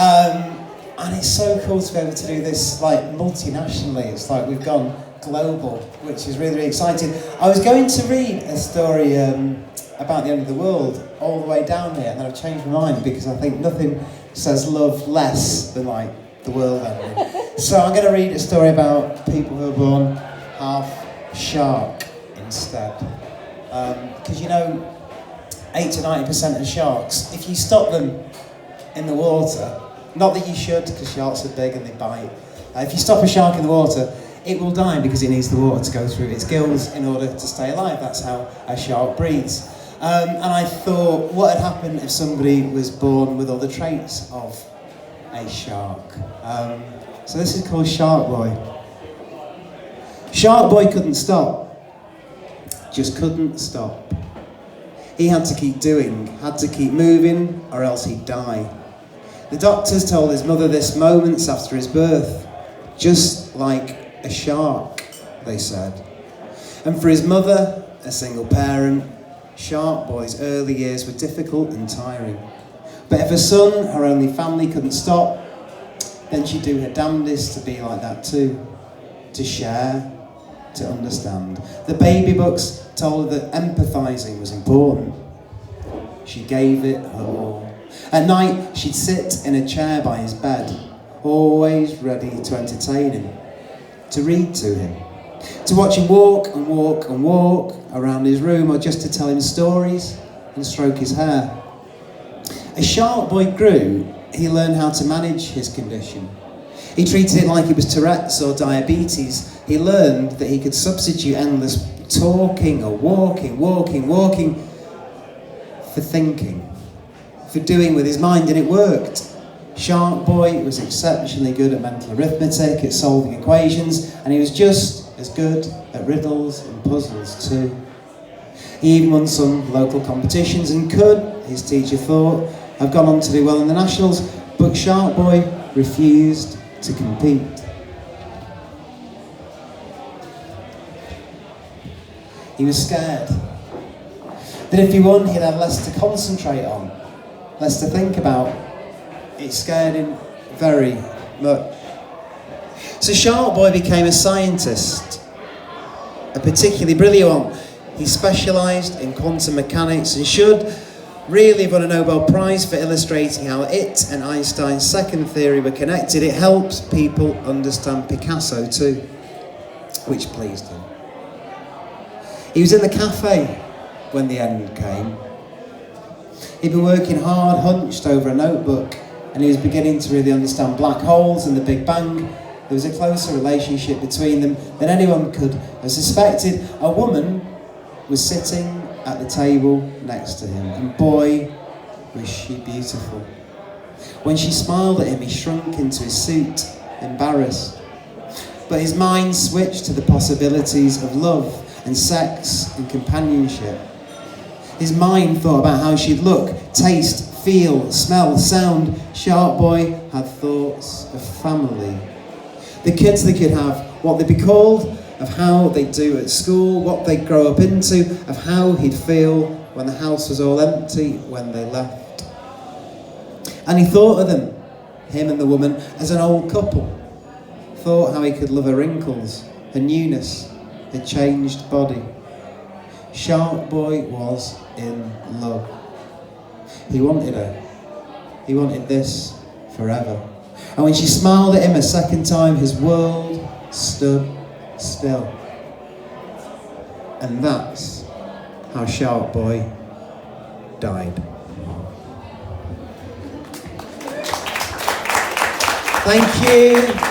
And it's so cool to be able to do this like multinationally. It's like we've gone global, which is really, really exciting. I was going to read a story about the end of the world all the way down here, and then I've changed my mind because I think nothing says love less than like the world ending. So I'm going to read a story about people who are born half shark instead. Because 8 to 90% of sharks, if you stop them in the water, not that you should, because sharks are big and they bite. If you stop a shark in the water, it will die because it needs the water to go through its gills in order to stay alive. That's how a shark breathes. And I thought, what had happened if somebody was born with all the traits of a shark? So this is called Shark Boy. Shark Boy couldn't stop. Just couldn't stop. He had to keep doing, had to keep moving, or else he'd die. The doctors told his mother this moments after his birth, just like a shark, they said. And for his mother, a single parent, Shark Boy's early years were difficult and tiring. But if her son, her only family, couldn't stop, then she'd do her damnedest to be like that too. To share, to understand. The baby books told her that empathising was important. She gave it her all. At night, she'd sit in a chair by his bed, always ready to entertain him, to read to him, to watch him walk and walk and walk around his room, or just to tell him stories and stroke his hair. As Shark Boy grew, he learned how to manage his condition. He treated it like it was Tourette's or diabetes. He learned that he could substitute endless talking or walking for thinking, for doing with his mind, and it worked. Shark Boy was exceptionally good at mental arithmetic, at solving equations, and he was just as good at riddles and puzzles too. He even won some local competitions and could, his teacher thought, have gone on to do well in the nationals, but Shark Boy refused to compete. He was scared that if he won, he'd have less to concentrate on, less to think about. It scared him very much. So Shark Boy became a scientist, a particularly brilliant one. He specialised in quantum mechanics and should really have won a Nobel Prize for illustrating how it and Einstein's second theory were connected. It helps people understand Picasso too, which pleased him. He was in the cafe when the end came. He'd been working hard, hunched over a notebook, and he was beginning to really understand black holes and the Big Bang. There was a closer relationship between them than anyone could have suspected. A woman was sitting at the table next to him, and boy, was she beautiful. When she smiled at him, he shrunk into his suit, embarrassed. But his mind switched to the possibilities of love and sex and companionship. His mind thought about how she'd look, taste, feel, smell, sound. Shark Boy had thoughts of family. The kids they could have, what they'd be called, of how they'd do at school, what they'd grow up into, of how he'd feel when the house was all empty when they left. And he thought of them, him and the woman, as an old couple. Thought how he could love her wrinkles, her newness, her changed body. Shark Boy was in love. He wanted her. He wanted this forever. And when she smiled at him a second time, his world stood still. And that's how Shark Boy died. Thank you.